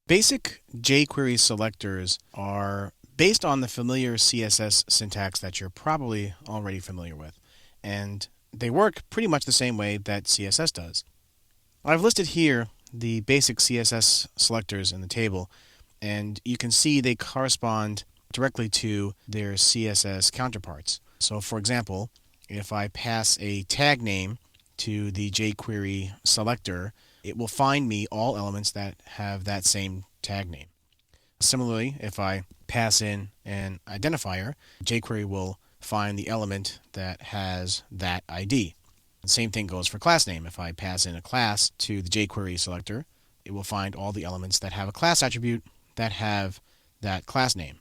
Basic jQuery selectors are based on the familiar CSS syntax that you're probably already familiar with, and they work pretty much the same way that CSS does. I've listed here the basic CSS selectors in the table, and you can see they correspond directly to their CSS counterparts. So for example, if I pass a tag name to the jQuery selector, it will find me all elements that have that same tag name. Similarly, if I pass in an identifier, jQuery will find the element that has that ID. The same thing goes for class name. If I pass in a class to the jQuery selector, it will find all the elements that have a class attribute that have that class name.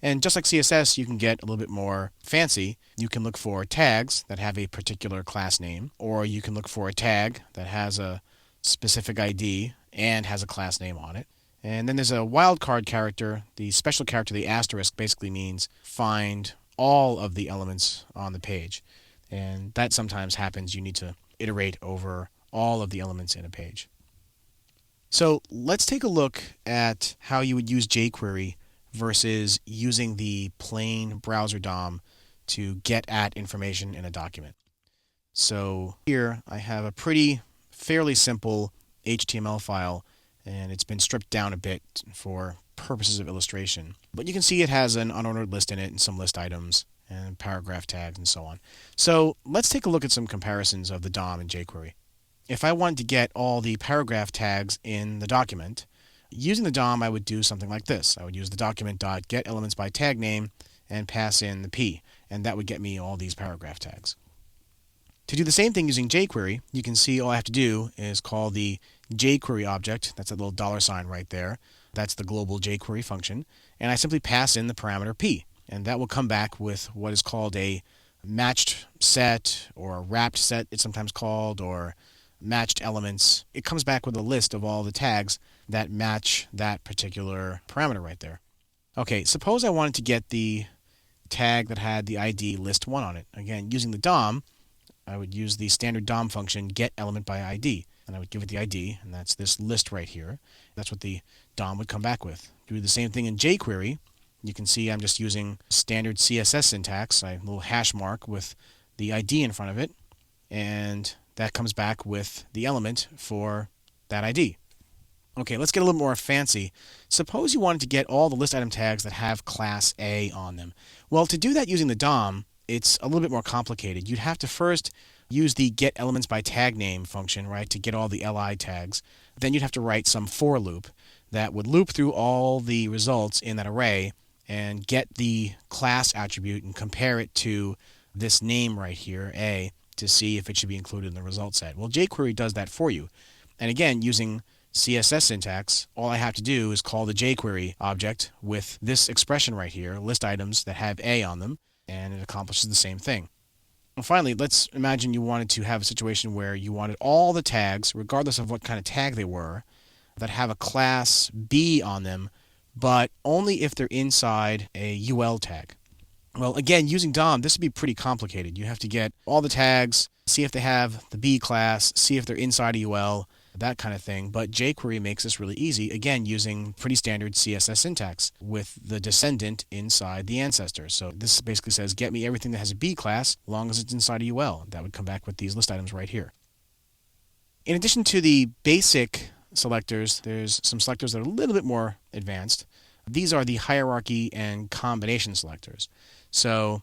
And just like CSS, you can get a little bit more fancy. You can look for tags that have a particular class name, or you can look for a tag that has a specific ID and has a class name on it. And then there's a wildcard character. The special character, the asterisk, basically means find all of the elements on the page. And that sometimes happens. You need to iterate over all of the elements in a page. So let's take a look at how you would use jQuery versus using the plain browser DOM to get at information in a document. So here I have a fairly simple HTML file, and it's been stripped down a bit for purposes of illustration. But you can see it has an unordered list in it and some list items and paragraph tags and so on. So let's take a look at some comparisons of the DOM in jQuery. If I wanted to get all the paragraph tags in the document, using the DOM, I would do something like this. I would use the document.getElementsByTagName and pass in the P, and that would get me all these paragraph tags. To do the same thing using jQuery, you can see all I have to do is call the jQuery object. That's a little $sign right there. That's the global jQuery function, and I simply pass in the parameter P, and that will come back with what is called a matched set, or a wrapped set it's sometimes called, or matched elements. It comes back with a list of all the tags that match that particular parameter right there. Okay, suppose I wanted to get the tag that had the ID list1 on it. Again, using the DOM, I would use the standard DOM function getElementById, and I would give it the ID, and that's this list right here. That's what the DOM would come back with. Do the same thing in jQuery. You can see I'm just using standard CSS syntax, a little hash mark with the ID in front of it, and that comes back with the element for that ID. Okay, let's get a little more fancy. Suppose you wanted to get all the list item tags that have class A on them. Well, to do that using the DOM, it's a little bit more complicated. You'd have to first use the getElementsByTagName function, right, to get all the LI tags. Then you'd have to write some for loop that would loop through all the results in that array and get the class attribute and compare it to this name right here, A, to see if it should be included in the result set. Well, jQuery does that for you. And again, using CSS syntax, all I have to do is call the jQuery object with this expression right here, list items that have A on them, and it accomplishes the same thing. And finally, let's imagine you wanted to have a situation where you wanted all the tags, regardless of what kind of tag they were, that have a class B on them, but only if they're inside a UL tag. Well, again, using DOM, this would be pretty complicated. You have to get all the tags, see if they have the B class, see if they're inside a UL, that kind of thing. But jQuery makes this really easy, again, using pretty standard CSS syntax with the descendant inside the ancestor. So this basically says, get me everything that has a B class, as long as it's inside a UL. That would come back with these list items right here. In addition to the basic selectors, there's some selectors that are a little bit more advanced. These are the hierarchy and combination selectors. So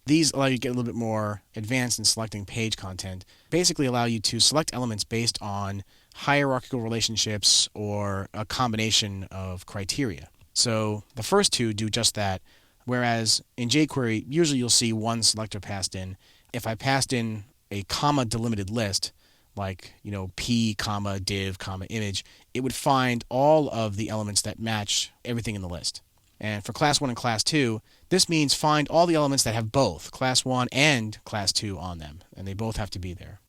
these allow you to get a little bit more advanced in selecting page content. Basically allow you to select elements based on hierarchical relationships or a combination of criteria. So the first two do just that, whereas in jQuery, usually you'll see one selector passed in. If I passed in a comma delimited list, like, p, comma, div, comma, image, it would find all of the elements that match everything in the list. And for class 1 and class 2, this means find all the elements that have both class 1 and class 2 on them, and they both have to be there.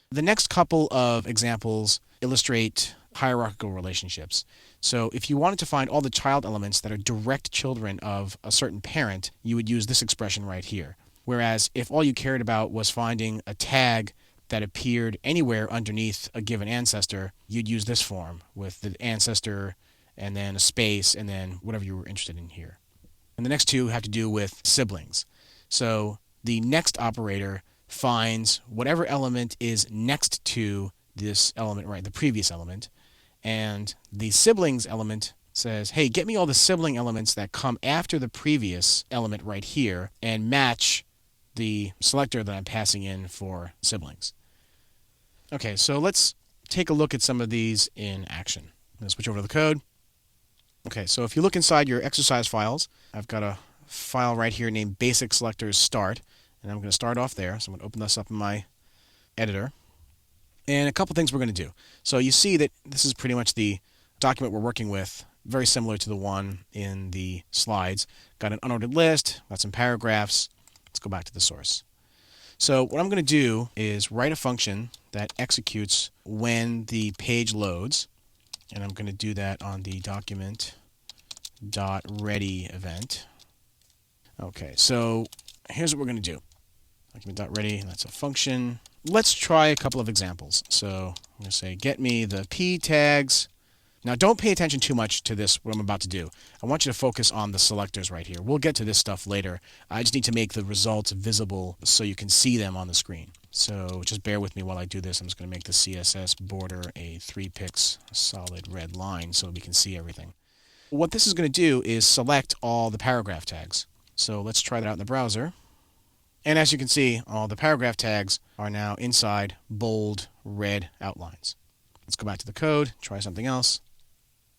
The next couple of examples illustrate hierarchical relationships. So if you wanted to find all the child elements that are direct children of a certain parent, you would use this expression right here. Whereas if all you cared about was finding a tag that appeared anywhere underneath a given ancestor, you'd use this form with the ancestor and then a space and then whatever you were interested in here. And the next two have to do with siblings. So the next operator finds whatever element is next to this element, right, the previous element, and the siblings element says, hey, get me all the sibling elements that come after the previous element right here and match the selector that I'm passing in for siblings. Okay, so let's take a look at some of these in action. I'm going to switch over to the code. Okay, so if you look inside your exercise files, I've got a file right here named basic selectors start, and I'm going to start off there. So I'm going to open this up in my editor. And a couple things we're going to do. So you see that this is pretty much the document we're working with, very similar to the one in the slides. Got an unordered list, got some paragraphs. Let's go back to the source. So what I'm going to do is write a function that executes when the page loads. And I'm going to do that on the document.ready event. Okay, so here's what we're going to do. Document.ready, that's a function. Let's try a couple of examples. So I'm going to say, get me the p tags. Now don't pay attention too much to this, what I'm about to do. I want you to focus on the selectors right here. We'll get to this stuff later. I just need to make the results visible so you can see them on the screen. So just bear with me while I do this. I'm just going to make the CSS border a 3-pix solid red line so we can see everything. What this is going to do is select all the paragraph tags. So let's try that out in the browser. And as you can see, all the paragraph tags are now inside bold red outlines. Let's go back to the code, try something else.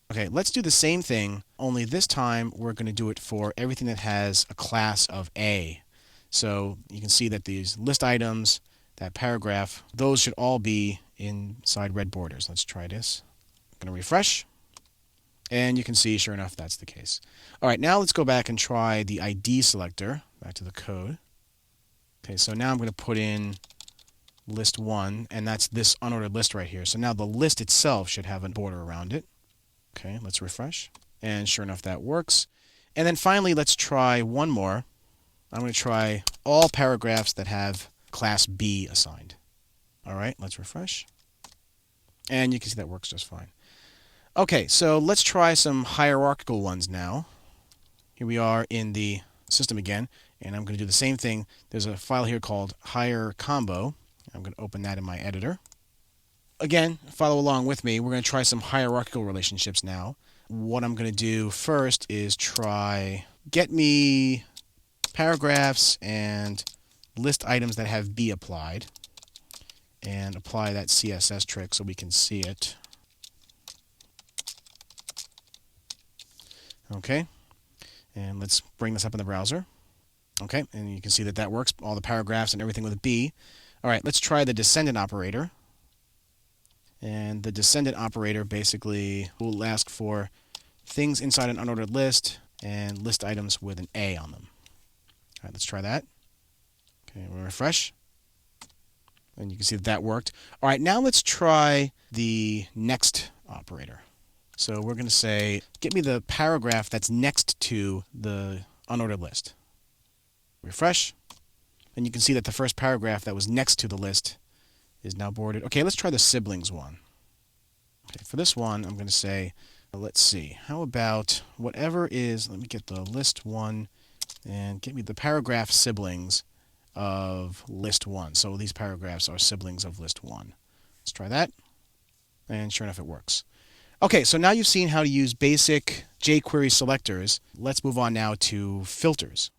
Okay, let's do the same thing, only this time we're going to do it for everything that has a class of A. So you can see that these list items, that paragraph, those should all be inside red borders. Let's try this. I'm going to refresh. And you can see, sure enough, that's the case. All right, now let's go back and try the ID selector. Back to the code. Okay, so now I'm going to put in list 1, and that's this unordered list right here. So now the list itself should have a border around it. Okay, let's refresh. And sure enough, that works. And then finally, let's try one more. I'm going to try all paragraphs that have class B assigned. All right, let's refresh. And you can see that works just fine. Okay, so let's try some hierarchical ones now. Here we are in the system again, and I'm going to do the same thing. There's a file here called hire combo. I'm going to open that in my editor. Again, follow along with me. We're going to try some hierarchical relationships now. What I'm going to do first is try get me paragraphs and list items that have B applied, and apply that CSS trick so we can see it. Okay, and let's bring this up in the browser. Okay, and you can see that that works, all the paragraphs and everything with a B. All right, let's try the descendant operator. And the descendant operator basically will ask for things inside an unordered list and list items with an A on them. All right, let's try that. Okay, we'll refresh. And you can see that that worked. All right, now let's try the next operator. So we're going to say, get me the paragraph that's next to the unordered list. Refresh. And you can see that the first paragraph that was next to the list is now bordered. Okay, let's try the siblings one. Okay, for this one, I'm going to say, let's see, how about whatever is, let me get the list 1 and get me the paragraph siblings of list 1. So these paragraphs are siblings of list 1. Let's try that. And sure enough, it works. Okay, so now you've seen how to use basic jQuery selectors. Let's move on now to filters.